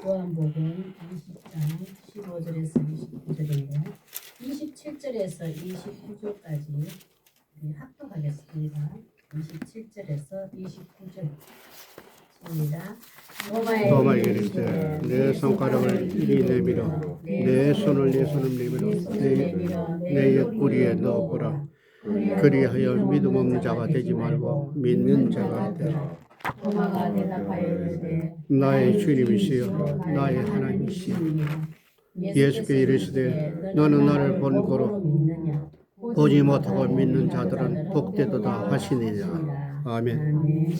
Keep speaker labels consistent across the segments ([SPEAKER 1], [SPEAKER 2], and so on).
[SPEAKER 1] 요한복음 20장 15절에서 29절인데 27절에서 29절까지 합독하겠습니다. 27절에서 29절 시작.
[SPEAKER 2] 도마에게 이르시되 내 손가락을 이리 내밀어 내 손을 내 손을 내밀어 내 옆구리에 넣어보라. 그리하여 믿음 없는 자가 되지 말고 믿는 자가 되라.
[SPEAKER 1] 도마가 대답하여 이르되
[SPEAKER 2] 나의 주님이시여 나의 하나님이시여. 예수께 이르시되 너는 나를 본 고로 보지 못하고 믿는 자들은 복되도다 하시니라. 아멘.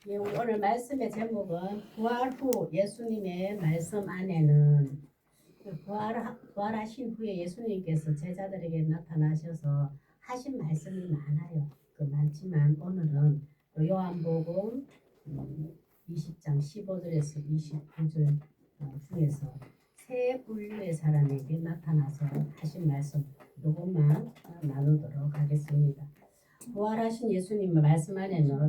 [SPEAKER 1] 예, 오늘 말씀의 제목은 부활 후 예수님의 말씀 안에는 부활하신 후에 예수님께서 제자들에게 나타나셔서 하신 말씀이 많아요. 많지만 오늘은 요한복음 20장 15절에서 29절 중에서 세 분류의 사람에게 나타나서 하신 말씀 이것만 나누도록 하겠습니다. 부활하신 예수님의 말씀 안에는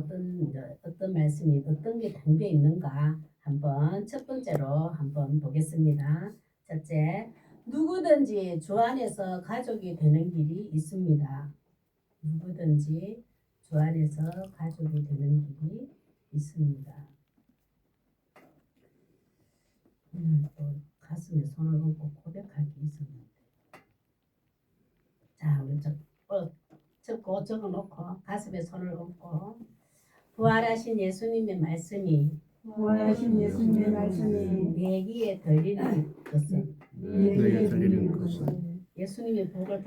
[SPEAKER 1] 어떤 말씀이 어떤 게 담겨 있는가 한번 첫 번째로 한번 보겠습니다. 첫째, 누구든지 주 안에서 가족이 되는 길이 있습니다. 누구든지 주 안에서 가족이 되는 길이 있습니다. 오늘 또 가슴에 손을 얹고 고백할 게 있었는데, 자 우리 적어놓고 가슴에 손을 얹고 부활하신 예수님의 말씀이 내 귀에 들리는 것은 예수님의 복을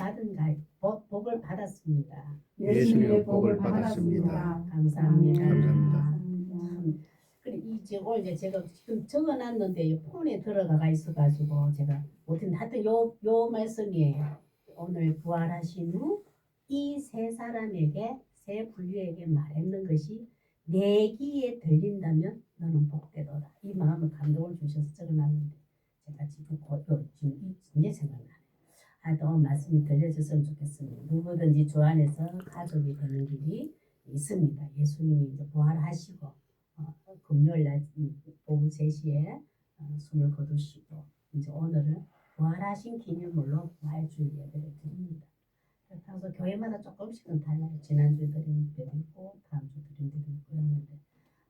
[SPEAKER 1] 받았습니다.
[SPEAKER 2] 예수님의 복을 받았습니다.
[SPEAKER 1] 감사합니다. 이제 오늘 제가 지금 적어놨는데 폰에 들어가 있어가지고 제가 못했는데 하여튼 요 말씀이에요. 오늘 부활하신 후 이 세 사람에게 세 분류에게 말했는 것이 내 귀에 들린다면 너는 복되도다. 이 마음을 감동을 주셔서 적어놨는데 제가 지금 이제 생각나네요. 하여튼 말씀이 들려줬으면 좋겠습니다. 누구든지 주 안에서 가족이 되는 길이 있습니다. 예수님이 이제 부활하시고 금요일날 오후 3시에 숨을 거두시고 이제 오늘은 부활하신 기념으로 부활주일 예배를 드립니다. 그래서 교회마다 조금씩은 달라요. 지난주에 드린 데도 있고 다음주 드린 데도 있고 했는데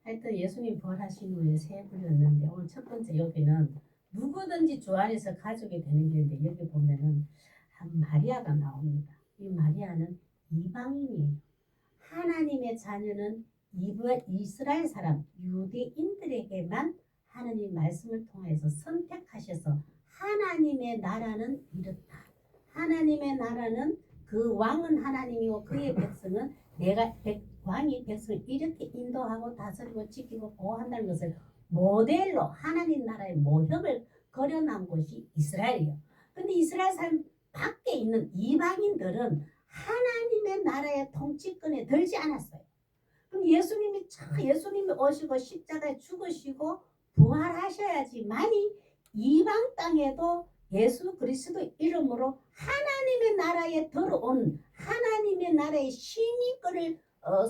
[SPEAKER 1] 하여튼 예수님 부활하신 후에 세 분이었는데 오늘 첫 번째 여기는 누구든지 주 안에서 가족이 되는 길인데 여기 보면은 한 마리아가 나옵니다. 이 마리아는 이방인이에요. 하나님의 자녀는 이스라엘 사람 유대인들에게만 하나님 말씀을 통해서 선택하셔서 하나님의 나라는 이렇다. 하나님의 나라는 그 왕은 하나님이고 그의 백성은 왕이 백성을 이렇게 인도하고 다스리고 지키고 보호한다는 것을 모델로 하나님 나라의 모형을 그려놓은 곳이 이스라엘이에요. 근데 이스라엘 사람 밖에 있는 이방인들은 하나님의 나라의 통치권에 들지 않았어요. 그럼 예수님이 오시고 십자가에 죽으시고 부활하셔야지만이 이방 땅에도 예수 그리스도 이름으로 하나님의 나라에 들어온 하나님의 나라의 시민권을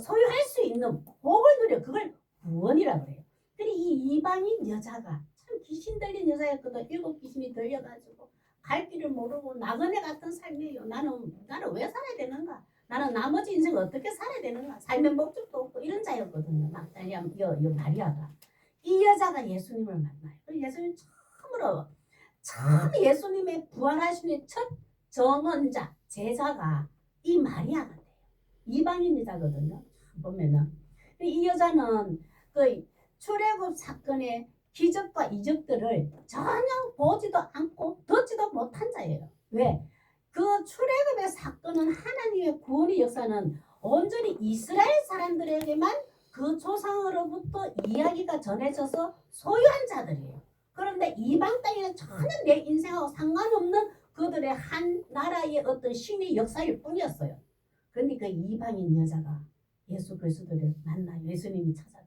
[SPEAKER 1] 소유할 수 있는 복을 누려. 그걸 구원이라고 그래요. 그리고 이 이방인 여자가 참 귀신 들린 여자였거든. 7 귀신이 들려가지고 갈 길을 모르고 나그네 같은 삶이에요. 나는 왜 살아야 되는가? 나는 나머지 인생 어떻게 살아야 되는가? 삶의 목적도 없고 이런 자였거든요. 막달리아 마리아가. 이 여자가 예수님을 만나요. 예수님 처음 예수님의 부활하심의 첫 정언자 제자가 이 마리아가 돼요. 이방인 여자거든요. 보면은 이 여자는 그 출애굽 사건의 기적과 이적들을 전혀 보지도 않고 듣지도 못한 자예요. 왜? 그 출애굽의 사건은 하나님의 구원의 역사는 온전히 이스라엘 사람들에게만 그 조상으로부터 이야기가 전해져서 소유한 자들이에요. 그런데 이방 땅에는 전혀 내 인생하고 상관없는 그들의 한 나라의 어떤 신의 역사일 뿐이었어요. 그런데 그 이방인 여자가 예수 그리스도를 만나요. 예수님이 찾아가요.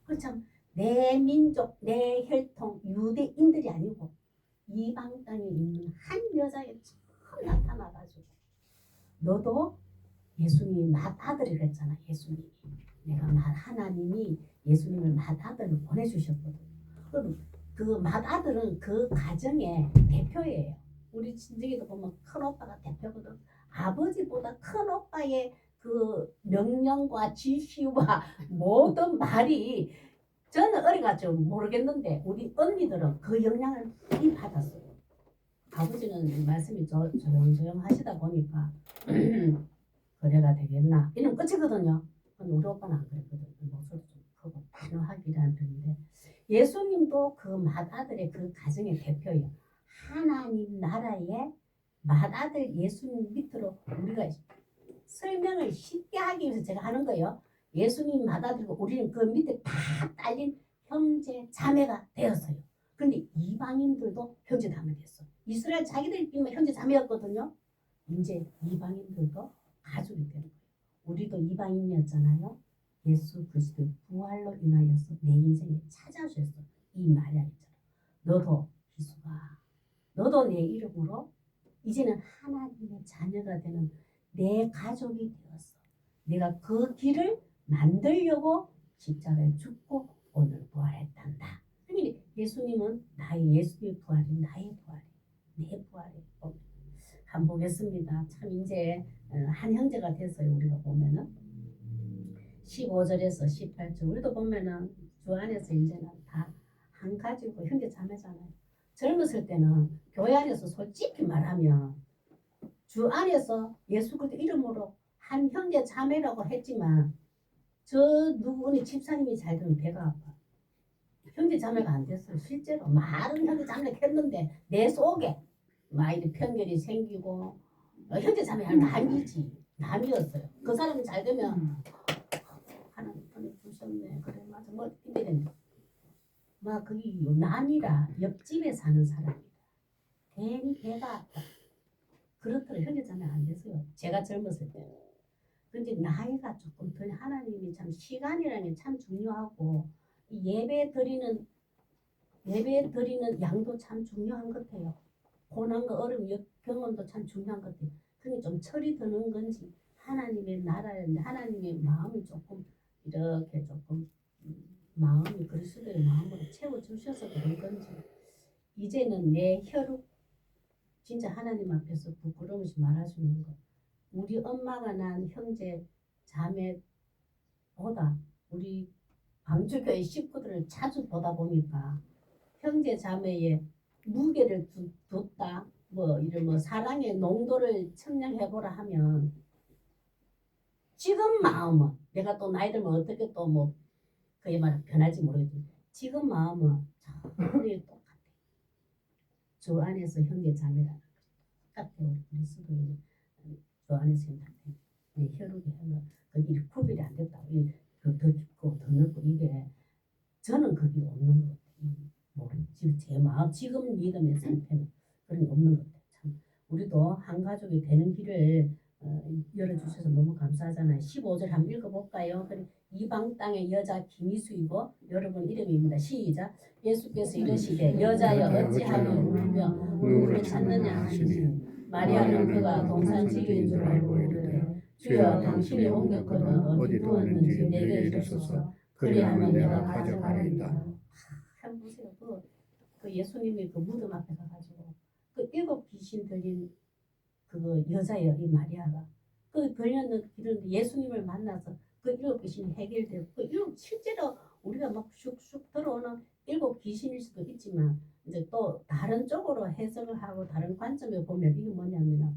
[SPEAKER 1] 그렇죠. 내 민족, 내 혈통, 유대인들이 아니고 이방 땅에 있는 한 여자에 처음 나타나가지고 너도 예수님이 맏아들이 그랬잖아. 예수님이 내가 하나님이 예수님을 맏아들을 보내주셨거든. 그 맏아들은 그 가정의 대표예요. 우리 친정에도 보면 큰 오빠가 대표거든. 아버지보다 큰 오빠의 그 명령과 지시와 모든 말이 저는 어려가지고 모르겠는데 우리 언니들은 그 영향을 많이 받았어요. 아버지는 말씀이 조용조용 하시다 보니까 그래가 되겠나 이런 끝이거든요. 근데 우리 오빠는 안 그랬거든. 목소리도 좀 크고 단호하기라는 편인데 예수님도 그 맏아들의 그 가정의 대표예요. 하나님 나라의 맏아들 예수님 밑으로 우리가 설명을 쉽게 하기 위해서 제가 하는 거예요. 예수님 맏아들이고 우리는 그 밑에 다 딸린 형제 자매가 되었어요. 근데 이방인들도 형제 자매 됐어. 이스라엘 자기들끼리만 형제 자매였거든요. 이제 이방인들도 가족이 되는 거예요. 우리도 이방인이었잖아요. 예수 그리스도의 부활로 인하여서 내 인생에 찾아오셨어. 이 마리아처럼 너도 희수가 너도 내 이름으로 이제는 하나님의 자녀가 되는 내 가족이 되었어. 내가 그 길을 만들려고 십자가에 죽고 오늘 부활했단다. 그러니 예수님은 예수님의 부활이 나의 부활이 내 부활이 한번 보겠습니다. 참 이제 한 형제가 됐어요. 우리가 보면은 15절에서 18절 우리도 보면은 주 안에서 이제는 다 한 가지고 형제 자매잖아요. 젊었을 때는 교회 안에서 솔직히 말하면 주 안에서 예수 그리스도 이름으로 한 형제 자매라고 했지만 저 누구니 집사님이 잘 되면 배가 아파. 형제 자매가 안 됐어요. 실제로 말은 형제 자매가 했는데 내 속에 막 이렇게 편견이 생기고 형제 자매가 남이었어요. 그 사람이 잘 되면 하나님 보내주셨네. 그래 맞아 뭐 이랬는데 막 그게 남이라 옆집에 사는 사람이다. 괜히 배가 아파. 그렇더라고요. 형제 자매 안 됐어요. 제가 젊었을 때. 근데 나이가 조금 더 하나님이 참 시간이라는 게 참 중요하고 예배 드리는 양도 참 중요한 것 같아요. 고난과 어려움 경험도 참 중요한 것 같아요. 그게 좀 철이 드는 건지 하나님의 나라에 하나님의 마음이 조금 이렇게 조금 마음이 그리스도의 마음으로 채워주셔서 그런 건지 이제는 내 혈육 진짜 하나님 앞에서 부끄러움 없이 말할 수 있는 거. 우리 엄마가 난 형제 자매보다 우리 방주교회 식구들을 자주 보다 보니까 형제 자매의 무게를 뒀다 이런 사랑의 농도를 측량해보라 하면 지금 마음은 내가 또 나이 들면 어떻게 또 그의 말은 변할지 모르겠지만 지금 마음은 전혀 똑같아. 주 안에서 형제 자매라는 똑같아. 우리 그리스도인 주 안에서 형제 자매 혈육이 하면 그게 구별이 안 됐다. 더 깊고 더 넓고 이게 저는 그게 없는 것 같아요. 지금 제 마음 지금 믿음의 상태는 그런 게 없는 것 같아요. 참 우리도 한 가족이 되는 길을 열어주셔서 너무 감사하잖아요. 15절 한번 읽어볼까요? 이방 땅의 여자 김희수이고 여러분 이름입니다. 시작. 예수께서 이르시되 여자여 어찌하여 울며 누구를 찾느냐 하시니 마리아는 그가 동산지기인 줄 알고 이르되 주여 당신이 옮겼거든 어디 두었는지 내게 이르소서 그리하면 내가 가져가리이다. 한번 보세요. 그 예수님이 그 무덤 앞에 가가지고 그 7 귀신 들린 그 여자예요. 이 마리아가 그 들렸는 길은 예수님을 만나서 그 7 귀신이 해결되고 실제로 우리가 막 슉슉 들어오는 7 귀신일 수도 있지만 이제 또 다른 쪽으로 해석을 하고 다른 관점에 보면 이게 뭐냐면은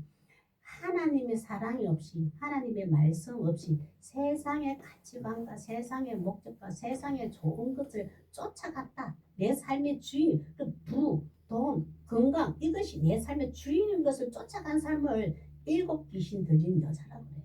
[SPEAKER 1] 하나님의 사랑이 없이 하나님의 말씀 없이 세상의 가치관과 세상의 목적과 세상의 좋은 것을 쫓아갔다. 내 삶의 주인, 돈, 건강 이것이 내 삶의 주인인 것을 쫓아간 삶을 7 귀신 들린 여자라고 그래요.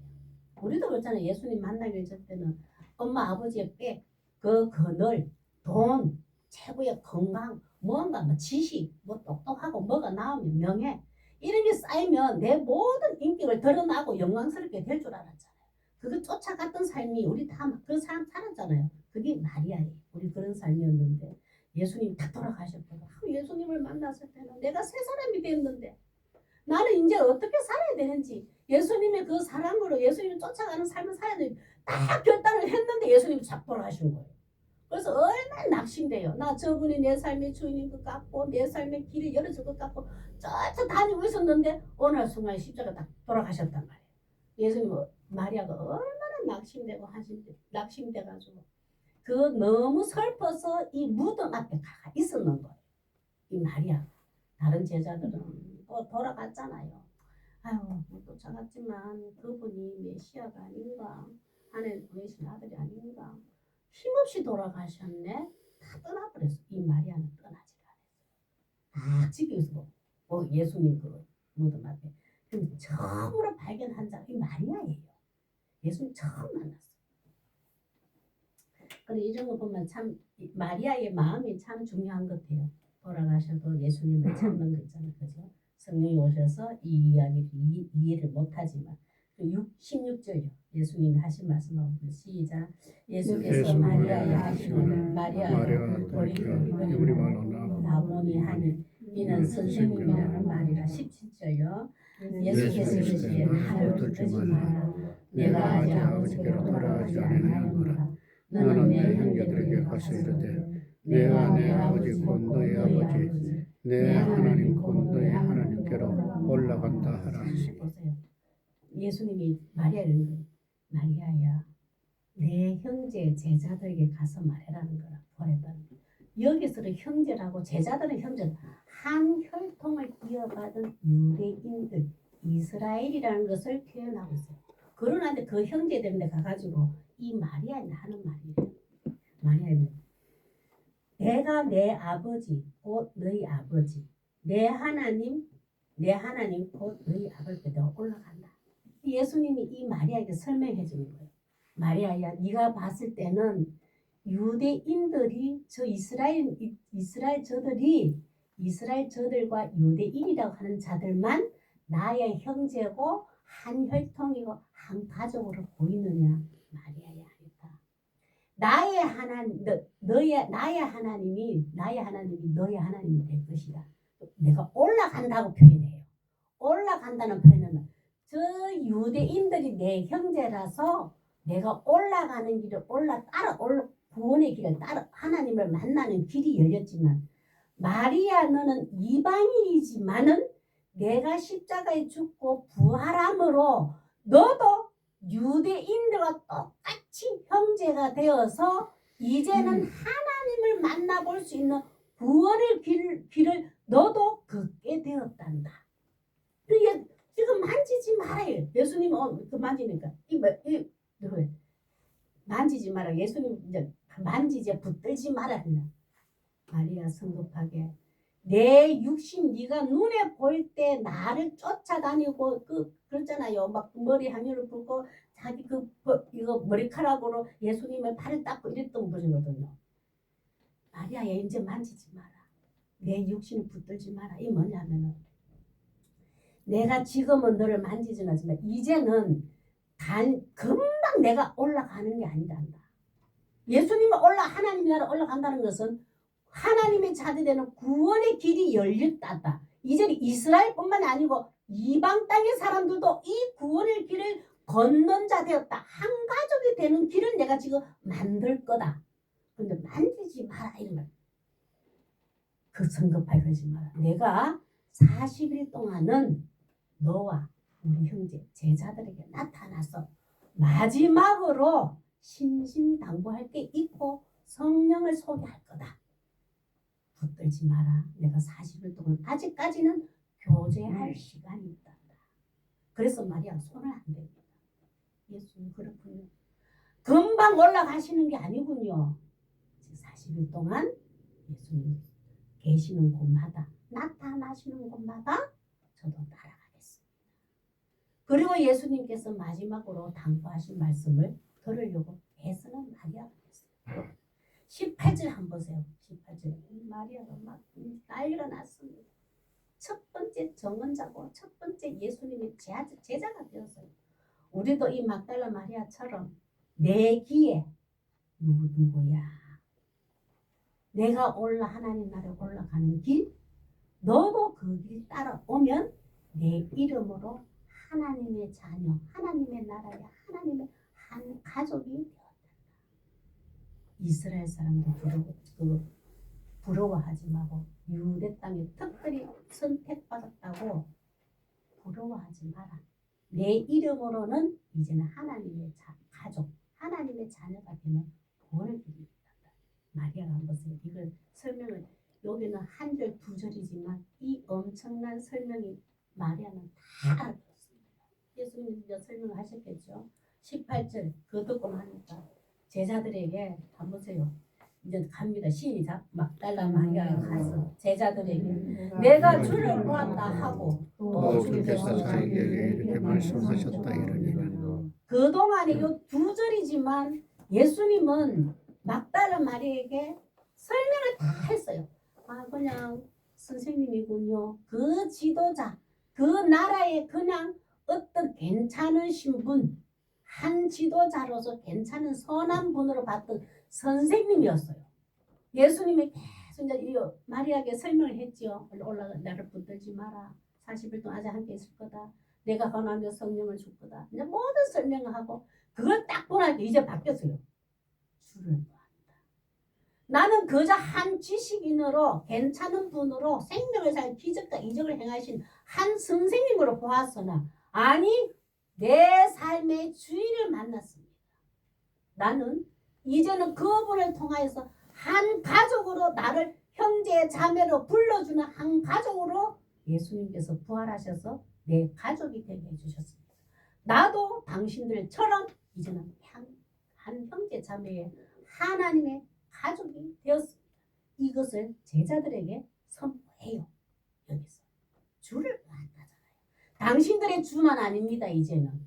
[SPEAKER 1] 우리도 그렇잖아요. 예수님 만나기 전 때는 엄마 아버지의 백, 그 그늘, 돈, 최고의 건강, 뭔가 지식, 똑똑하고 뭐가 나오면 명예 이런 게 쌓이면 내 모든 인격을 드러나고 영광스럽게 될 줄 알았잖아요. 그거 쫓아갔던 삶이 우리 다 그 사람 살았잖아요. 그게 마리아예요. 우리 그런 삶이었는데 예수님이 다 돌아가셨거든. 예수님을 만났을 때는 내가 새 사람이 됐는데 나는 이제 어떻게 살아야 되는지 예수님의 그 사랑으로 예수님을 쫓아가는 삶을 살아야 되는지 딱 결단을 했는데 예수님이 착 돌아가신 거예요. 그래서 얼마나 낙심돼요. 나 저분이 내 삶의 주인인 것 같고 내 삶의 길을 열어줄 것 같고 저 다니고 있었는데 어느 날 순간 십자가 딱 돌아가셨단 말이에요. 예수님 마리아가 얼마나 낙심돼가지고 그 너무 슬퍼서 이 무덤 앞에 가 있었는 거예요. 이 마리아. 다른 제자들은 돌아갔잖아요. 아유, 못 쫓아갔지만 그분이 메시아가 아닌가, 하나님 보내신 아들이 아닌가. 힘없이 돌아가셨네. 다 떠나버렸어. 이 마리아는 떠나지 않았어요. 다 지켜서 예수님 그 무덤 앞에. 그럼 처음으로 발견한 자가 이 마리아예요. 예수님 처음 만났어요. 그래 이런 거 보면 참 마리아의 마음이 참 중요한 것 같아요. 돌아가셔도 예수님을 찾는 거 있잖아요. 그죠? 성령이 오셔서 이 이야기를 이해를 못하지만 16절요. 예수님이 하신 말씀하고 시작. 예수께서 마리아에 하시는 마리아
[SPEAKER 2] 우리 말로
[SPEAKER 1] 나보니 하니 이는 선생님이라는 말이라. 17절요. 예수께서 이르시되 나를 붙들지 마라. 내가 아직 아버지께로 돌아가지 아니하노라. 너는 내 형제들에게 가서 이르되 내가 내 아버지 곧 너의 아버지 내 하나님 곧 너의 하나님께로 올라간다 하라. 보세요. 예수님이 마리아를 마리아야 내 형제 제자들에게 가서 말해라는 거라. 보냈다는 거. 여기서는 형제라고 제자들은 형제 한 혈통을 이어받은 유대인들 이스라엘이라는 것을 표현하고 있어요. 그러나 그 형제들한테 가가지고 이 마리아는 하는 말이에요. 마리아는 내가 내 아버지 곧 너희 아버지 내 하나님 곧 너희 아버지께로 올라간다. 예수님이 이 마리아에게 설명해 주는 거예요. 마리아야 네가 봤을 때는 유대인들이 이스라엘 저들과 유대인이라고 하는 자들만 나의 형제고 한 혈통이고 한 가족으로 보이느냐. 마리아야 아니다. 나의 하나님이 너의 하나님이 될 것이다. 내가 올라간다고 표현해요. 올라간다는 표현은 저 유대인들이 내 형제라서 내가 올라가는 길을 구원의 길을 따라 하나님을 만나는 길이 열렸지만 마리아 너는 이방인이지만은 내가 십자가에 죽고 부활함으로 너도 유대인들과 똑같이 형제가 되어서 이제는 하나님을 만나볼 수 있는 구원의 길을 너도 걷게 되었단다. 이게 지금 만지지 말아요. 예수님 그 만지니까 만지지 마라. 예수님 이제 만지지 붙들지 마라 했나. 마리아 성급하게 내 육신 네가 눈에 보일 때 나를 쫓아다니고 그랬잖아요. 막 머리 향유를 붓고 자기 이거 머리카락으로 예수님의 발을 닦고 이랬던 분이거든요. 마리아야 이제 만지지 마라. 내 육신을 붙들지 마라. 이 뭐냐면은 내가 지금은 너를 만지지는 않지만 이제는 금방 내가 올라가는 게 아니란다. 예수님이 하나님 나라 올라간다는 것은 하나님의 자녀 되는 구원의 길이 열렸다. 이제는 이스라엘뿐만 아니고 이방 땅의 사람들도 이 구원의 길을 걷는 자 되었다. 한 가족이 되는 길을 내가 지금 만들 거다. 그런데 만지지 마라 이런 말. 그 성급하게 그러지 마라. 내가 40일 동안은 너와 우리 형제 제자들에게 나타나서 마지막으로 신신당부할 게 있고 성령을 소개할 거다. 붙들지 마라. 내가 40일 동안 아직까지는 교제할 시간이 있다. 그래서 마리아 손을 안 댑니다. 예수님 그렇군요. 금방 올라가시는 게 아니군요. 40일 동안 예수님 계시는 곳마다 나타나시는 곳마다 저도 따라가겠습니다. 그리고 예수님께서 마지막으로 당부하신 말씀을 들으려고 애쓰는 마리아가 됐어요. 18절 한번 보세요. 18절 마리아가 막 난리가 났습니다. 첫 번째 정언자고 첫 번째 예수님의 제자가 되었어요. 우리도 이 막달라 마리아처럼 내 귀에 누구야? 내가 하나님 나라에 올라가는 길 너도 그 길 따라오면 내 이름으로 하나님의 자녀 하나님의 나라에 하나님의 한 가족이 되었다. 이스라엘 사람도 부러워하지 말고 유대 땅에 특별히 선택받았다고 부러워하지 마라. 내 이름으로는 이제는 하나님의 가족, 하나님의 자녀가 되는 본을 드립니다. 마리아가 한 것을 이걸 설명을 여기는 한 절 두 절이지만 이 엄청난 설명이 마리아는 다 알아들었습니다. 예수님 이제 설명을 하셨겠죠. 18절 그거 듣고 나니까 제자들에게 한번 보세요. 이제 갑니다. 시작. 막달라 마리아가 가서 제자들에게 내가 주를 보았다 하고 또
[SPEAKER 2] 주께서 자기에게 이렇게 말씀하셨다 이러니라.
[SPEAKER 1] 그동안에 요 두 절이지만 예수님은 막달라 마리아에게 설명을 다 했어요. 아 그냥 선생님이군요. 그 지도자, 그 나라의 그냥 어떤 괜찮으신 분, 한 지도자로서 괜찮은 선한 분으로 봤던 선생님이었어요. 예수님이 계속 이제 이 마리아에게 설명을 했지요. 올라가 나를 붙들지 마라. 40일 동안 아직 함께 있을 거다. 내가 권하며 성령을 줄 거다. 이제 모든 설명을 하고 그걸 딱 보니까 이제 바뀌었어요. 주를 보았다. 나는 그저 한 지식인으로 괜찮은 분으로 생명을 살 기적과 이적을 행하신 한 선생님으로 보았으나 아니 내 삶의 주인을 만났습니다. 나는 이제는 그분을 통하여서 한 가족으로 나를 형제 자매로 불러주는 한 가족으로 예수님께서 부활하셔서 내 가족이 되게 해주셨습니다. 나도 당신들처럼 이제는 한 형제 자매의 하나님의 가족이 되었습니다. 이것을 제자들에게 선포해요. 여기서 주를 보았다잖아요. 당신들의 주만 아닙니다. 이제는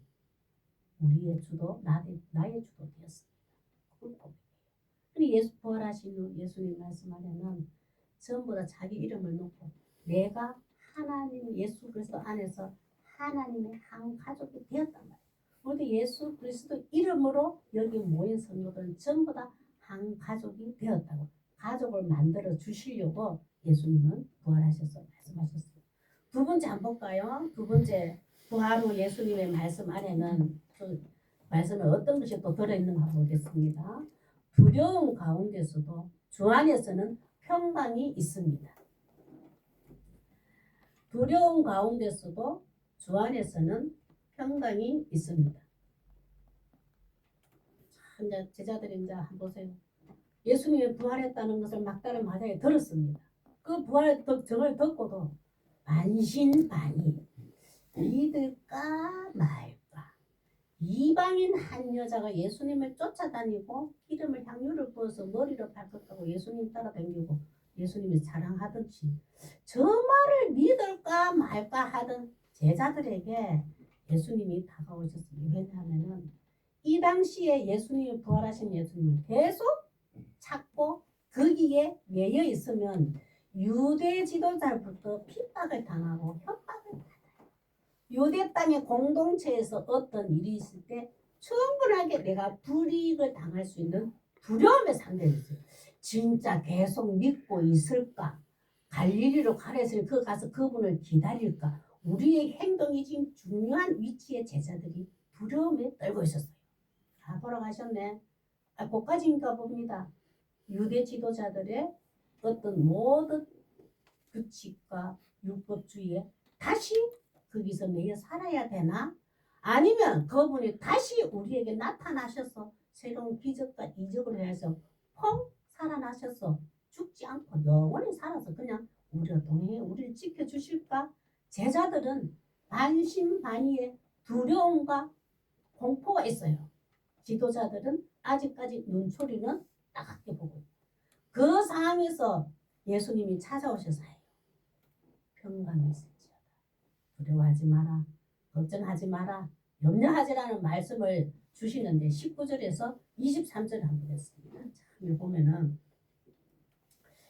[SPEAKER 1] 우리의 주도 나의 주도 되었습니다. 그걸 보여요. 예수 부활하신 예수님 말씀하려면 전부 다 자기 이름을 놓고 내가 하나님 예수 그리스도 안에서 하나님의 한 가족이 되었단 말이에요. 그런데 예수 그리스도 이름으로 여기 모인 성도들은 전부 다 한 가족이 되었다고 가족을 만들어 주시려고 예수님은 부활하셔서 말씀하셨어요. 두 번째 한번 볼까요? 두 번째 부활 후 예수님의 말씀 안에는 또 말씀에 어떤 것이 또 들어있는가 보겠습니다. 두려움 가운데서도 주 안에서는 평강이 있습니다. 두려움 가운데서도 주 안에서는 평강이 있습니다. 이제 제자들이 이제 한번 보세요. 예수님이 부활했다는 것을 막다른 마다에 들었습니다. 그 부활의 정을 듣고도 반신반의 믿을까 말까. 이방인 한 여자가 예수님을 쫓아다니고 기름을 향유를 부어서 머리로 밟았다고 예수님 따라다니고 예수님이 자랑하듯이 저 말을 믿을까 말까 하던 제자들에게 예수님이 다가오셨습니다. 왜냐하면 이 당시에 예수님이 부활하신 예수님을 계속 찾고 거기에 매여 있으면 유대 지도자부터 핍박을 당하고 협박을 받아요. 유대 땅의 공동체에서 어떤 일이 있을 때 충분하게 내가 불이익을 당할 수 있는 두려움의 상대가 있어요. 진짜 계속 믿고 있을까? 갈릴리로 가랬으니 그 가서 그분을 기다릴까? 우리의 행동이 지금 중요한 위치에 제자들이 두려움에 떨고 있었어요. 다 돌아가셨네. 거기까지인가 봅니다. 유대 지도자들의 어떤 모든 규칙과 율법주의에 다시 거기서 매여 살아야 되나? 아니면 그분이 다시 우리에게 나타나셔서 새로운 기적과 이적을 해서 펑 살아나셔서 죽지 않고 영원히 살아서 그냥 우리가 동행해 우리를 지켜주실까? 제자들은 반신반의의 두려움과 공포가 있어요. 지도자들은 아직까지 눈초리는 따갑게 보고 그 상황에서 예수님이 찾아오셔서 해요. 평강이 있을지어다. 두려워하지 마라. 걱정하지 마라. 염려하지라는 말씀을 주시는데 19절에서 23절 한번 했습니다. 참 보면은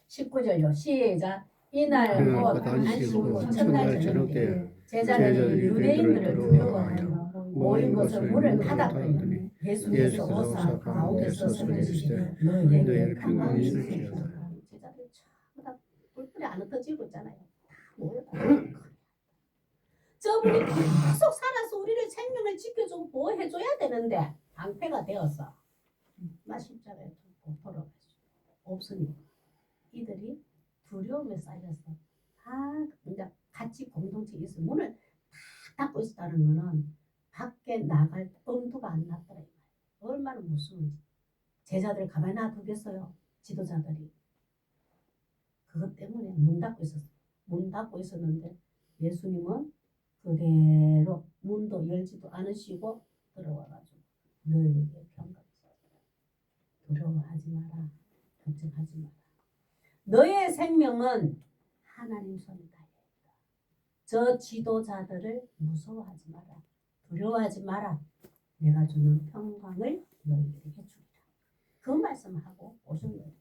[SPEAKER 1] 19절요. 시작. 이날 곧 안식일 첫날 저녁 때 제자들이 유대인들을 두려워하여 모인 곳을 문을 닫았더니 예수께서 오사 가운데 서시되 너희에게 평강이 있을지어다. 제자들이 전부 다 뿔뿔이 안 흩어지고 있잖아요. 다 모여서 저분이 계속 살아서 우리를 생명을 지켜주고 보호해줘야 되는데 방패가 되어서 십자가에 돌아가시고 없으니까 이들이 두려움에 쌓여서 다 그냥 같이 공동체 있어 문을 다 닫고 있었다는 거는 밖에 나갈 엄두가 안 났더라. 얼마나 무서운지. 제자들 가만히 놔두겠어요. 지도자들이. 그것 때문에 문 닫고 있었어요. 문 닫고 있었는데 예수님은 그대로 문도 열지도 않으시고 들어와가지고 너희에게 평강 두려워하지 마라. 걱정하지 마라. 너의 생명은 하나님 손에 달려있다. 저 지도자들을 무서워하지 마라. 두려워하지 마라. 내가 주는 평강을 너희에게 주리라. 그 말씀하고 오신 거예요.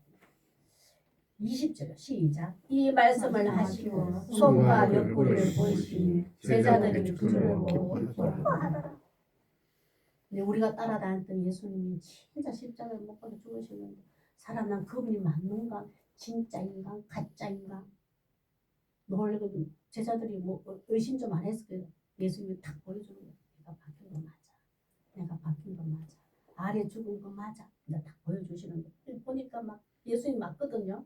[SPEAKER 1] 20절 시작. 이 말씀을 하시고 손과 옆구리를 보시니 제자들이 주를 보고 기뻐하더라. 근데 우리가 따라다녔던 예수님이 진짜 십자가에 못 박혀 죽으시는데 사람 난 그분이 맞는가? 진짜인가? 가짜인가? 놀래고 제자들이 뭐 의심 좀 안 했어요. 예수님이 탁 보여주는 거예요. 내가 바뀐 거 맞아. 내가 바뀐 거 맞아. 아래 죽은 거 맞아. 내가 탁 보여주시는 거. 보니까 막 예수님 맞거든요.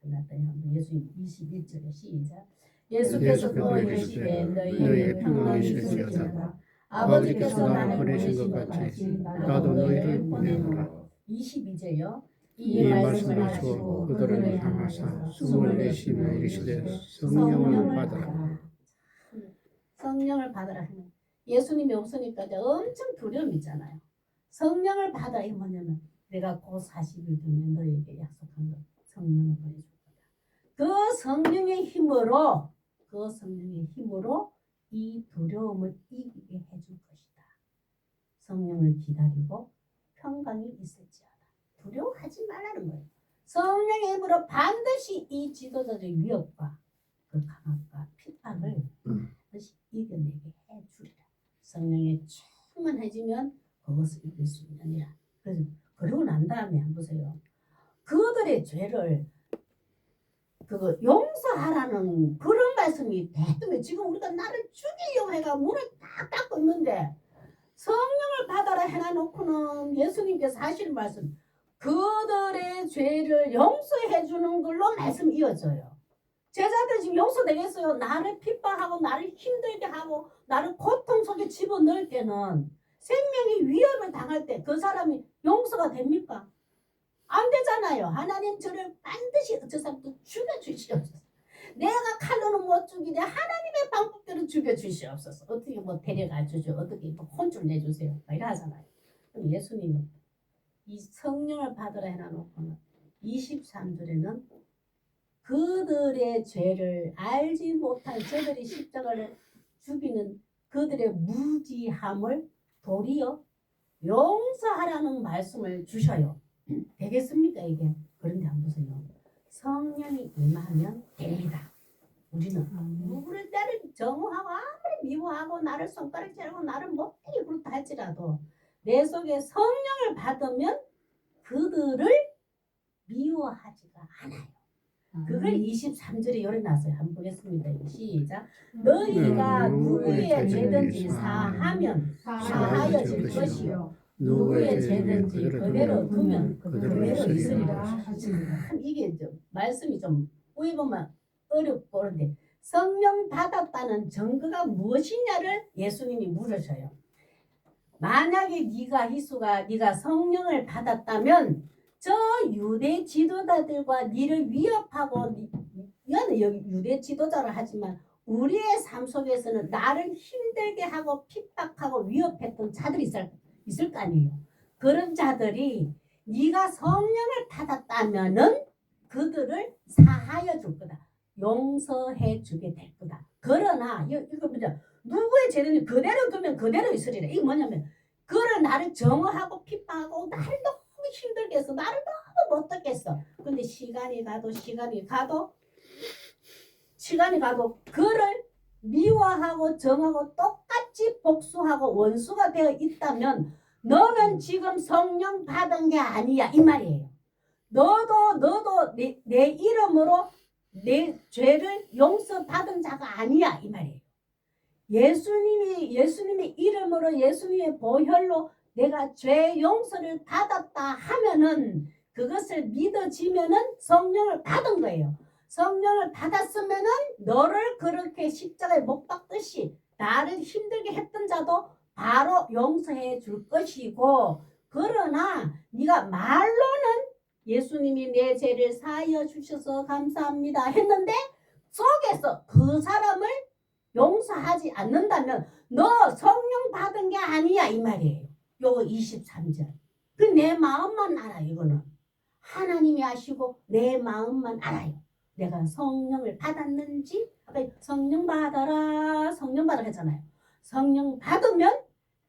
[SPEAKER 1] 그랬더니 한번 예수님 21절에 시작. 예수께서 또 이르시되 너희에게 평강이 있을지어다. 아버지께서 나를 보내신 것 같이 나도 너희를 보내노라. 22절요. 이 말씀을 하시고 그들을 향하사 숨을 내쉬며 이르시되 성령을 받으라. 성령을 받으라 하면 예수님이 없으니까 이제 엄청 두려움이 있잖아요. 성령을 받으라 이 뭐냐면 내가 곧 40일 뒤에 너희에게 약속한 것 성령을 보내줄 거다. 그 성령의 힘으로 이 두려움을 이기게 해줄 것이다. 성령을 기다리고 평강이 있을지어다. 두려워하지 말라는 거예요. 성령의 힘으로 반드시 이 지도자들의 위협과 그 강압과 핍박을 반드시 이겨내게 해주리라. 성령에 충만해지면 그것을 이길 수 있느니라. 그래서 그러고 난 다음에 한번 보세요. 그들의 죄를 그거 용서하라는 그런 말씀이 대뜸에 지금 우리가 나를 죽이려고 해가 문을 딱 닫고 있는데 성령을 받아라 해놔놓고는 예수님께서 하시는 말씀 그들의 죄를 용서해 주는 걸로 말씀 이어져요. 제자들 지금 용서되겠어요? 나를 핍박하고 나를 힘들게 하고 나를 고통 속에 집어넣을 때는 생명이 위협을 당할 때 그 사람이 용서가 됩니까? 안 되잖아요. 하나님 저를 반드시 어쩌사부터 죽여주시옵소서. 내가 칼로는 못 죽이되 하나님의 방법대로 죽여주시옵소서. 어떻게 뭐 데려가 주죠. 어떻게 뭐 혼쭐 내주세요. 이래 하잖아요. 그럼 예수님이 이 성령을 받으라 해놔놓고는 23절에는 그들의 죄를 알지 못한 저들이 십자가를 죽이는 그들의 무지함을 도리어 용서하라는 말씀을 주셔요. 되겠습니까 이게? 그런데 한번 보세요. 성령이 임하면 됩니다. 우리는 누구를 나를 정오하고 아무리 미워하고 나를 손가락질하고 나를 못되게 그렇다 할지라도 내 속에 성령을 받으면 그들을 미워하지가 않아요. 그걸 23절에 열어놨어요. 한번 보겠습니다. 시작. 너희가 누구의 죄든지 사하면 사하여질 것이요 누구의 죄든지 그대로 두면 그대로 있으리라. 참 이게 좀 말씀이 좀 우리 보면 어렵고 그런데 성령 받았다는 증거가 무엇이냐를 예수님이 물으셔요. 만약에 네가 성령을 받았다면 저 유대 지도자들과 네를 위협하고 너는 여기 유대 지도자를 하지만 우리의 삶 속에서는 나를 힘들게 하고 핍박하고 위협했던 자들이 있을 거 아니에요. 그런 자들이 네가 성령을 받았다면은 그들을 사하여 줄 거다. 용서해 주게 될 거다. 그러나 이거 뭐냐? 누구의 죄든지 그대로 두면 그대로 있으리라. 이게 뭐냐면 그를 나를 정오하고 핍박하고 나를 너무 힘들게 해서 나를 너무 못되게 했어. 근데 시간이 가도 그를 미워하고 정하고 똑같이 복수하고 원수가 되어 있다면 너는 지금 성령 받은 게 아니야 이 말이에요. 너도 내 이름으로 내 죄를 용서받은 자가 아니야 이 말이에요. 예수님의 이름으로 예수님의 보혈로 내가 죄 용서를 받았다 하면은 그것을 믿어지면은 성령을 받은 거예요. 성령을 받았으면은 너를 그렇게 십자가에 못 박듯이 나를 힘들게 했던 자도 바로 용서해 줄 것이고, 그러나 네가 말로는 예수님이 내 죄를 사하여 주셔서 감사합니다 했는데 속에서 그 사람을 용서하지 않는다면 너 성령 받은 게 아니야 이 말이에요. 요거 23절. 그 내 마음만 알아요. 이거는 하나님이 아시고 내 마음만 알아요. 내가 성령을 받았는지. 아까 성령 받아라 성령 받아라 했잖아요. 성령 받으면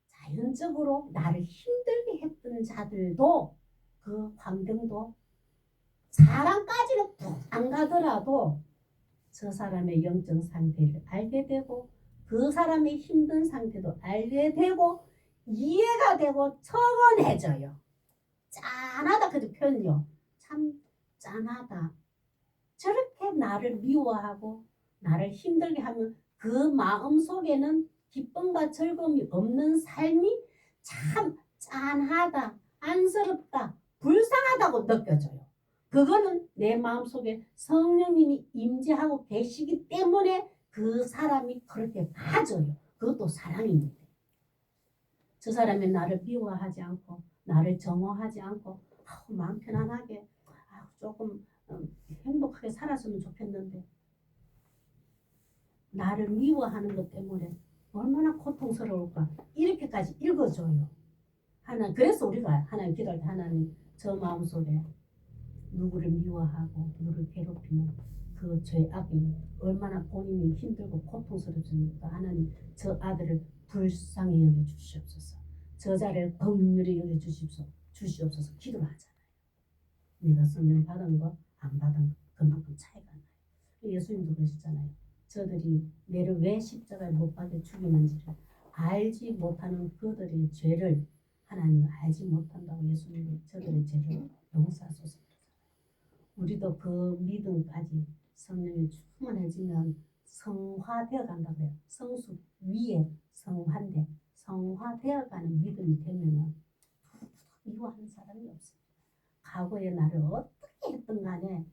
[SPEAKER 1] 자연적으로 나를 힘들게 했던 자들도 그 환경도 사랑까지는 푹 안 가더라도 저 사람의 영적 상태를 알게 되고 그 사람의 힘든 상태도 알게 되고 이해가 되고 청원해져요. 짠하다 그 표현이요. 참 짠하다. 저렇게 나를 미워하고 나를 힘들게 하면 그 마음 속에는 기쁨과 즐거움이 없는 삶이 참 짠하다, 안쓰럽다, 불쌍하다고 느껴져요. 그거는 내 마음속에 성령님이 임재하고 계시기 때문에 그 사람이 그렇게 봐져요. 그것도 사랑입니다. 저 사람이 나를 미워하지 않고 나를 정오하지 않고 마음 편안하게 조금 행복하게 살았으면 좋겠는데 나를 미워하는 것 때문에 얼마나 고통스러울까 이렇게까지 읽어줘요. 하나님, 그래서 우리가 하나님 기도할 때 하나님 저 마음속에 누구를 미워하고 누구를 괴롭히는 그 죄악이 얼마나 본인이 힘들고 고통스럽습니까? 하나님 저 아들을 불쌍히 여겨주시옵소서. 저자를 긍휼히 여겨주시옵소서 기도를 하잖아요. 내가 성령 받은 거 안 받은 거 그만큼 차이가 나요. 예수님도 그러시잖아요. 저들이 내를 왜 십자가에 못 박여 죽이는지를 알지 못하는 그들의 죄를 하나님은 알지 못한다고 예수님이 저들의 죄를 용서하소서. 우리도 그 믿음까지 성령이 충만해지면 성화되어 간다고 해요. 성수 위에 성화인데 성화되어가는 믿음이 되면은 미워하는 사람이 없습니다. 과거에 나를 어떻게 했든 간에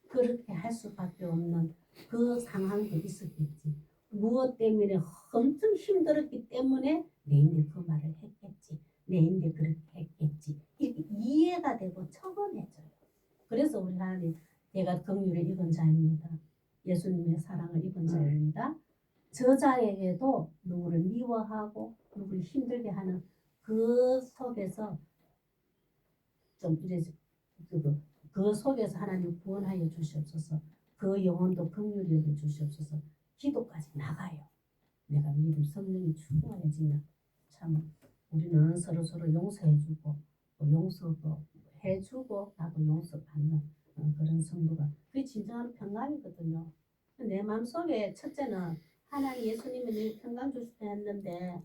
[SPEAKER 1] 그렇게 할 수밖에 없는 그 상황도 있었겠지. 무엇 때문에 엄청 힘들었기 때문에 내인데 그 말을 했겠지. 내인데 그렇게 했겠지. 이렇게 이해가 되고 처분해져요. 그래서 우리 하나님 내가 긍휼을 입은 자입니다. 예수님의 사랑을 입은 자입니다. 저자에게도 누구를 미워하고 누구를 힘들게 하는 그 속에서 좀 이래 그 속에서 하나님 구원하여 주시옵소서. 그 영혼도 긍휼히 여겨 주시옵소서. 기도까지 나가요. 내가 믿음 성령이 충만해지면 참 우리는 서로 용서해주고 또 용서도 해주고 나도 용서받는 그런 성도가 그게 진정한 평강이거든요. 내 마음속에 첫째는 하나님 예수님이 늘 평강 주시다 했는데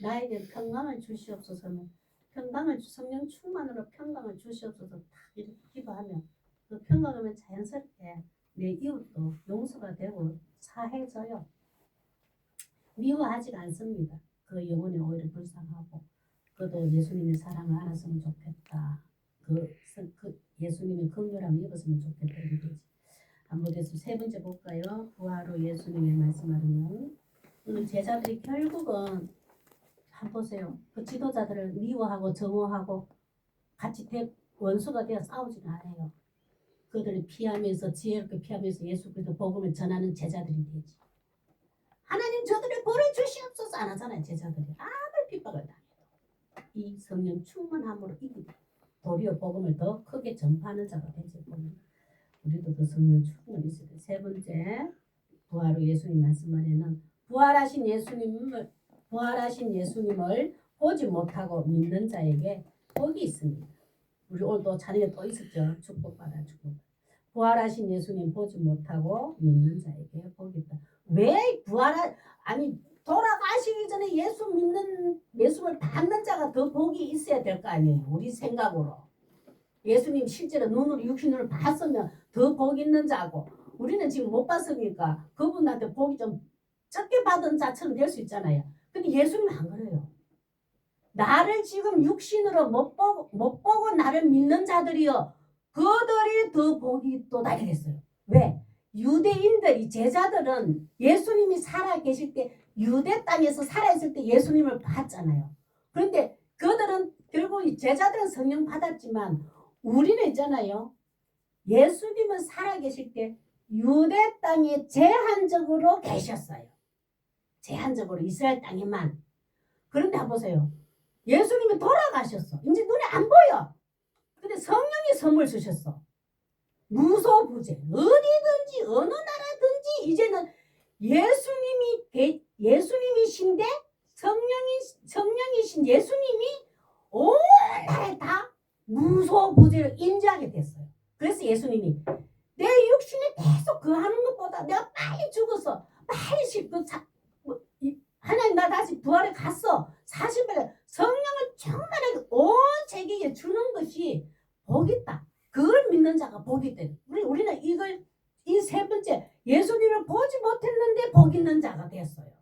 [SPEAKER 1] 나에게 평강을 주시옵소서는 평강을 성령 충만으로 평강을 주시옵소서 딱 이렇게 기도하면 그 평강하면 자연스럽게 내 이웃도 용서가 되고 사해져요. 미워하지 않습니다. 그 영혼이 오히려 불쌍하고 그도 예수님의 사랑을 알았으면 좋겠다. 그 예수님의 긍휼함을 입었으면 좋겠다. 이거지. 한번 해서 세 번째 볼까요? 부활로 예수님의 말씀하면 제자들이 결국은 한번 보세요. 그 지도자들을 미워하고 정오하고 같이 원수가 되어 싸우지는 않아요. 그들을 피하면서 지혜롭게 피하면서 예수 그리스도 복음을 전하는 제자들이 되지. 하나님 저들을 벌을 주시옵소서 안 하잖아요. 제자들이 아무리 핍박을 당해도 이 성령 충만함으로 이기고 도리어 복음을 더 크게 전파하는 자가 되지. 보면 우리도 그 성령 충만이 있어야 돼. 세 번째 부활로 예수님 말씀 안에는 부활하신 예수님을 보지 못하고 믿는 자에게 복이 있습니다. 우리 오늘도 자리에 또 있었죠. 축복받아. 부활하신 예수님 보지 못하고 믿는 자에게 복이 있다. 왜 아니 돌아가시기 전에 예수를 받는 자가 더 복이 있어야 될 거 아니에요. 우리 생각으로. 예수님 실제로 눈으로 육신으로 봤으면 더 복 있는 자고 우리는 지금 못 봤으니까 그분한테 복이 좀 적게 받은 자처럼 될 수 있잖아요. 근데 예수님은 안 그래요. 나를 지금 육신으로 못 보고 나를 믿는 자들이여 그들이 더 복이 또다 이랬어요. 왜? 유대인들이 제자들은 예수님이 살아 계실 때 유대 땅에서 살아있을 때 예수님을 봤잖아요. 그런데 그들은 결국 이 제자들은 성령 받았지만 우리는 있잖아요. 예수님은 살아 계실 때 유대 땅에 제한적으로 계셨어요. 제한적으로 이스라엘 땅에만. 그런데 한번 보세요. 예수님이 돌아가셨어. 이제 눈에 안 보여. 근데 성령이 선물 주셨어. 무소부재. 어디든지 어느 나라든지 이제는 예수님이신데 성령이신 예수님이 온 나라에 다 무소부재를 인지하게 됐어요. 그래서 예수님이 내 육신에 계속 하는 것보다 내가 빨리 죽어서 빨리 하나님 나 다시 부활에 갔어. 40일 성령을 충만하게 온 세계에 주는 것이 복이다. 그걸 믿는 자가 복이 있다. 우리는 이 세 번째 예수님을 보지 못했는데 복 있는 자가 되었어요.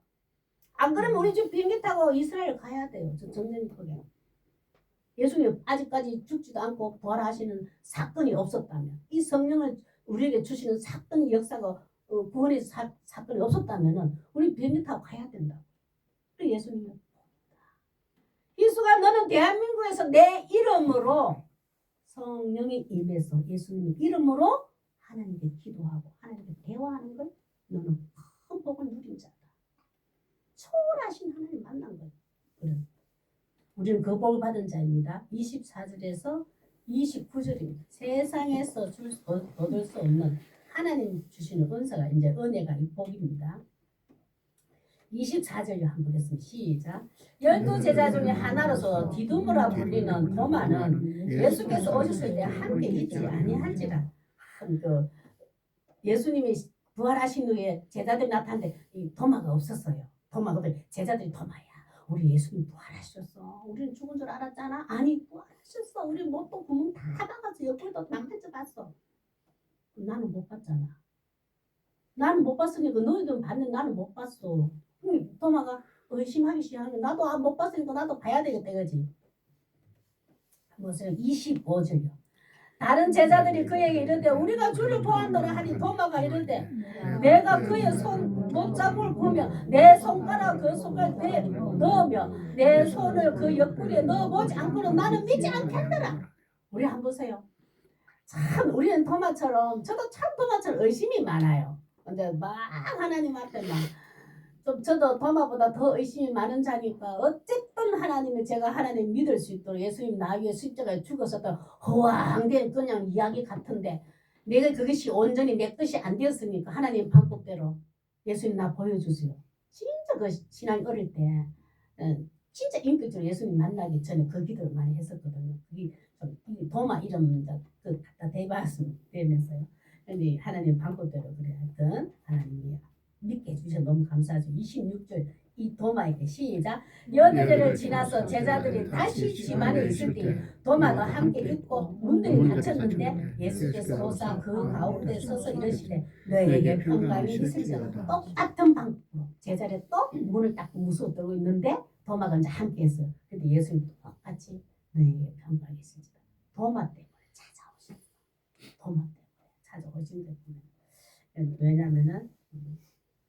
[SPEAKER 1] 안 그러면 우리 지금 비행기 타고 이스라엘 가야 돼요. 정년 거기. 예수님 아직까지 죽지도 않고 부활하시는 사건이 없었다면 이 성령을 우리에게 주시는 사건의 역사가 구원의 사건이 없었다면 우리 비행기 타고 가야 된다. 예수님은 희수가 너는 대한민국에서 내 이름으로 성령의 입에서 예수님의 이름으로 하나님께 기도하고 하나님께 대화하는 걸 너는 큰 복을 누린 자다. 초월하신 하나님 만난 거예요. 우리는 그 복을 받은 자입니다. 24절에서 29절입니다. 세상에서 얻을 수 없는 하나님 주시는 은사가 이제 은혜가 이 복입니다. 24절로 한번 했습니다. 시작. 12제자 중에 하나로서 디두모라 불리는 도마는 예수께서 오셨을 때 함께 있지 아니한지라. 예수님이 부활하신 후에 제자들이 나타났는데 이 도마가 없었어요. 도마거든. 제자들이 도마야. 우리 예수님 부활하셨어. 우리는 죽은 줄 알았잖아. 아니 부활하셨어. 우리 못도 구멍 다 박아서 옆구리도 남편째 봤어. 나는 못 봤잖아. 나는 못 봤으니까 너희들은 봤는데 나는 못 봤어. 도마가 의심하기 시작하는 나도 못 봤으니까 나도 봐야 되겠다 그지. 무슨 25절요. 다른 제자들이 그에게 이르되 우리가 주를 보았노라 하니 도마가 이르되 내가 그의 손 못자국을 보며 내 손가락 그 손가락에 넣으며 내 손을 그 옆구리에 넣어보지 않고는 나는 믿지 않겠노라. 우리 한번 보세요. 참 우리는 도마처럼 저도 참 도마처럼 의심이 많아요. 근데 막 하나님 앞에 좀 저도 도마보다 더 의심이 많은 자니까 어쨌든 하나님을 제가 하나님 믿을 수 있도록 예수님 나 위에 십자가에 죽었었던 허황된 그냥 이야기 같은데 내가 그것이 온전히 내 뜻이 안 되었으니까 하나님 방법대로 예수님 나 보여주세요. 진짜 그 신앙이 어릴 때 진짜 인격적으로 예수님 만나기 전에 그 기도를 많이 했었거든요. 그게 좀 도마 이름 그 갖다 대면서요. 근데 하나님 방법대로 그래 하여튼 하나님이 믿게 해주셔서 너무 감사하죠. 26절 이 도마에게 시작. 여덟째를 지나서 제자들이 다시 집 안에 있을 때 도마도 함께 있고 문들이 닫혔는데 예수께서 오사 그 가운데 서서 이러시되 너에게 평강이 있을지어다. 똑같은 방법으로 제자들이 또 문을 딱 무서워 들고 있는데 도마가 이제 함께 했어요. 근데 예수님 똑같이 너에게 평강이 있을지어다. 도마 때문에 찾아오신 도마 때문에 찾아오신 거예요. 왜냐하면은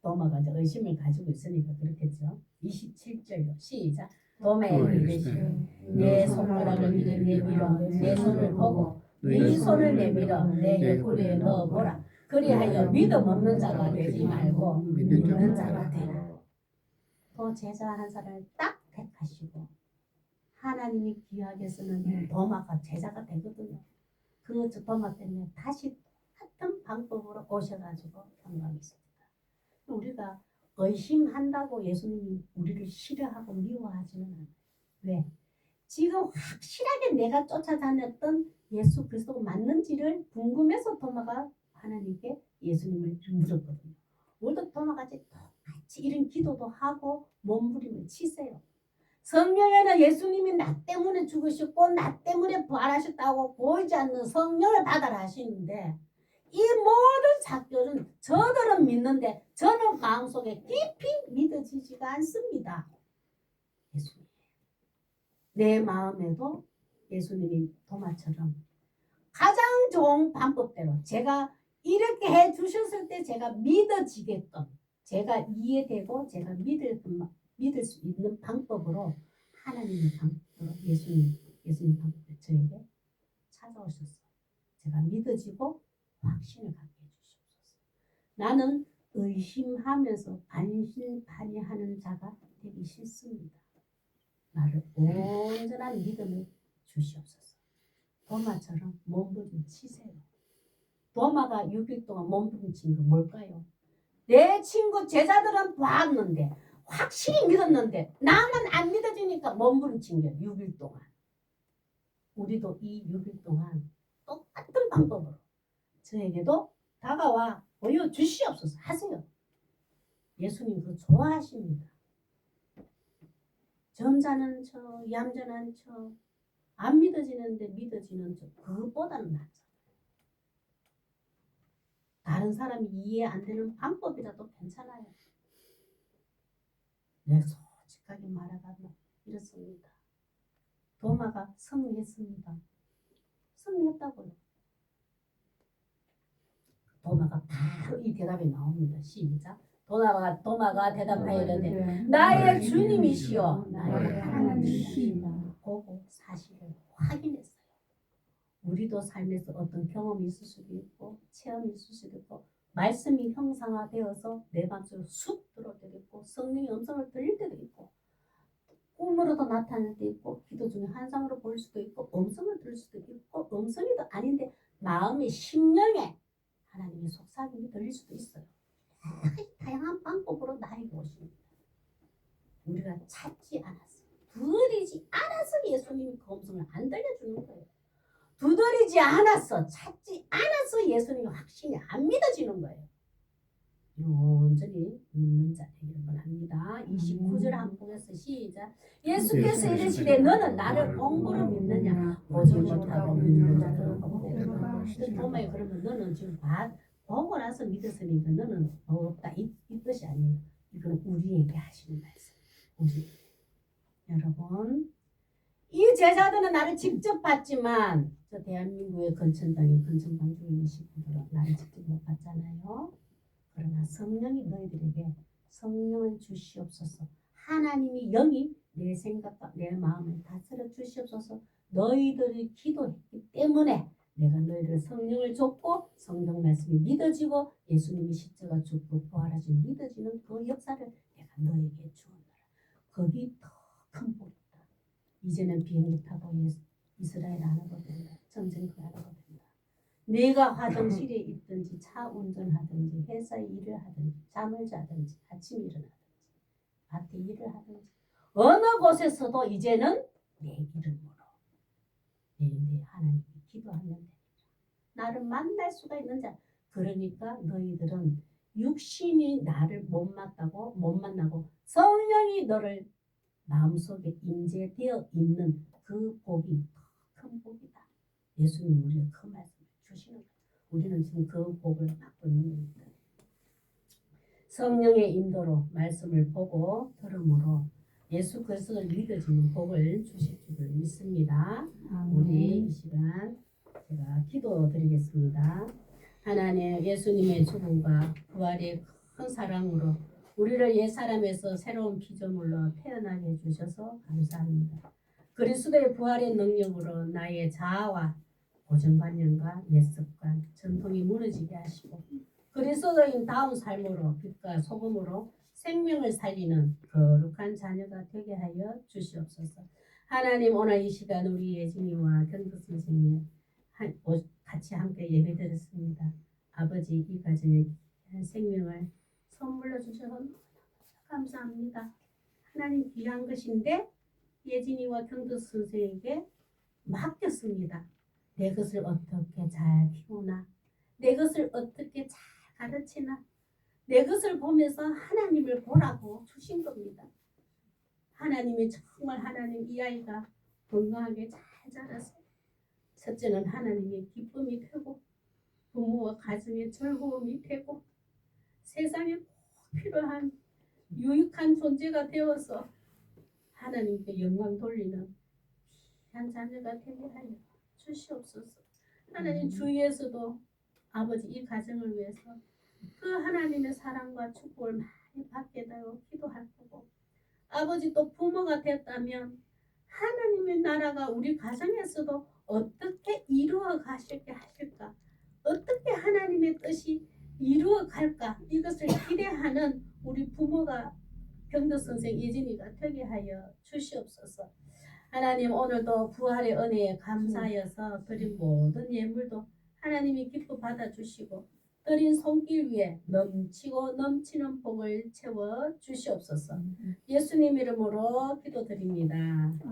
[SPEAKER 1] 도마가 이제 의심을 가지고 있으니까 그렇겠죠. 27절요. 시작. 도마에게 이르시되 내 손가락을 이리 내밀어 내 손을 보고 네 손을 내밀어 내 옆구리에 넣어보라. 그리하여 믿음 없는 자가 되지 말고 믿는 자가 되라. 또 제자 한 사람을 딱 택하시고 하나님이 귀하게 쓰는 도마가 제자가 되거든요. 그 도마 때문에 다시 같은 방법으로 오셔가지고 평강했습니다. 우리가 의심한다고 예수님이 우리를 싫어하고 미워하지는 않아요. 왜? 지금 확실하게 내가 쫓아다녔던 예수 그리스도가 맞는지를 궁금해서 도마가 하나님께 예수님을 물었거든요. 우리도 도마같이 똑같이 이런 기도도 하고 몸부림을 치세요. 성령에는 예수님이 나 때문에 죽으셨고 나 때문에 부활하셨다고 보이지 않는 성령을 받아라 하시는데 이 모든 사건은 저들은 믿는데 저는 마음속에 깊이 믿어지지가 않습니다. 예수님. 내 마음에도 예수님이 도마처럼 가장 좋은 방법대로 제가 이렇게 해 주셨을 때 제가 믿어지게끔 제가 이해되고 제가 믿을 수 있는 방법으로 하나님의 방법으로 예수님 방법으로 저에게 찾아오셨어요. 제가 믿어지고 확신을 갖게 해주시옵소서. 나는 의심하면서 반신반의하는 자가 되기 싫습니다. 나를 온전한 믿음을 주시옵소서. 도마처럼 몸부림치세요. 도마가 6일 동안 몸부림친 거 뭘까요? 내 친구 제자들은 봤는데 확실히 믿었는데 나만 안 믿어지니까 몸부림친 게 6일 동안. 우리도 이 6일 동안 똑같은 방법으로 저에게도 다가와 보여주시옵소서. 하세요. 예수님 그거 좋아하십니다. 점잖은 척, 얌전한 척, 안 믿어지는데 믿어지는 척, 그것보다는 낫잖아요. 다른 사람이 이해 안 되는 방법이라도 괜찮아요. 내 솔직하게 말하면 이렇습니다. 도마가 승리했습니다. 승리했다고요. 도마가 바로 이 대답이 나옵니다. 시작. 도마가 대답하여되 나의 주님이시여 나의 하나님이시여. 보고 사실을 확인했어요. 우리도 삶에서 어떤 경험이 있을 수도 있고 체험이 있을 수도 있고 말씀이 형상화되어서 내 마음속에 쑥 들어올 때도 있고 성령의 음성을 들릴 때도 있고 꿈으로도 나타날 때도 있고 기도 중에 환상으로 보일 수도 있고 음성을 들을 수도 있고 음성이도 아닌데 마음의 심령에 하나님의 속삭임이 들릴 수도 있어요. 다양한 방법으로 나에게 오십니다. 우리가 찾지 않았어요. 두드리지 않아서 예수님이 그 음성을 안 들려주는 거예요. 두드리지 않았어, 찾지 않아서 예수님이 확신이 안 믿어지는 거예요. 온전히 믿는 자 되기를 원합니다. 29절 한번 보겠습니다. 시작. 예수께서 이르시되 너는 나를 옹고로 믿느냐 보지 못하고 믿는 자들은 없고. 도마에 그러면 너는 지금 보고 나서 믿었으니까 너는 없다 이 뜻이 아니에요. 이거는 우리에게 하시는 말씀. 우리 여러분 이 제자들은 나를 직접 봤지만 저 대한민국의 건천방 주민 식구들은 나를 직접 못 봤잖아요. 그러나 성령이 너희들에게 성령을 주시옵소서. 하나님이 영이 내 생각과 내 마음을 다스려 주시옵소서. 너희들이 기도했기 때문에 내가 너희들 성령을 줬고 성경 말씀이 믿어지고 예수님이 십자가 죽고 부활하신 믿어지는 그 역사를 내가 너에게 주었노라. 거기 더 큰 복이 있다. 이제는 비행기 타고 이스라엘 안 와도 된다. 전쟁터 안 와도 된다. 내가 화장실에 있든지 차 운전하든지 회사에 일을 하든지 잠을 자든지 아침 일어나든지 밭에 일을 하든지 어느 곳에서도 이제는 내 이름으로 내 하나님께 기도하면 되리라. 나를 만날 수가 있는 자. 그러니까 너희들은 육신이 나를 못 만나고 성령이 너를 마음속에 임재되어 있는 그 복이 큰 복이다. 예수님 우리의 그 말씀을 주시는 거예요. 우리는 지금 그 복을 받고 있는 겁니다. 성령의 인도로 말씀을 보고 들음으로 예수 그리스도를 믿어지는 복을 주실 줄 믿습니다. 우리 이 시간 제가 기도 드리겠습니다. 하나님 예수님의 죽음과 부활의 큰 사랑으로 우리를 옛사람에서 새로운 피조물로 태어나게 해주셔서 감사합니다. 그리스도의 부활의 능력으로 나의 자아와 고정관념과 옛습관, 전통이 무너지게 하시고 그리스도인 다운 삶으로 빛과 소금으로 생명을 살리는 거룩한 자녀가 되게 하여 주시옵소서. 하나님 오늘 이 시간 우리 예진이와 경도 선생님 같이 함께 예배드렸습니다. 아버지 이 가정의 생명을 선물로 주셔서 감사합니다. 하나님 귀한 것인데 예진이와 경도 선생에게 맡겼습니다. 내 것을 어떻게 잘 키우나 내 것을 어떻게 잘 가르치나 내 것을 보면서 하나님을 보라고 주신 겁니다. 하나님이 정말 하나님 이 아이가 건강하게 잘 자라서 첫째는 하나님의 기쁨이 되고 부모와 가정의 즐거움이 되고 세상에 꼭 필요한 유익한 존재가 되어서 하나님께 영광 돌리는 귀한 자녀가 되게 하여 주시옵소서. 하나님 주위에서도 아버지 이 가정을 위해서 그 하나님의 사랑과 축복을 많이 받게 되어 기도할 거고 아버지 또 부모가 됐다면 하나님의 나라가 우리 가정에서도 어떻게 이루어 가실게 하실까? 어떻게 하나님의 뜻이 이루어 갈까? 이것을 기대하는 우리 부모가 병덕 선생 예진이가 되게 하여 주시옵소서. 하나님 오늘도 부활의 은혜에 감사하여서 드린 모든 예물도 하나님이 기뻐 받아주시고 드린 손길 위에 넘치고 넘치는 복을 채워 주시옵소서. 예수님 이름으로 기도드립니다.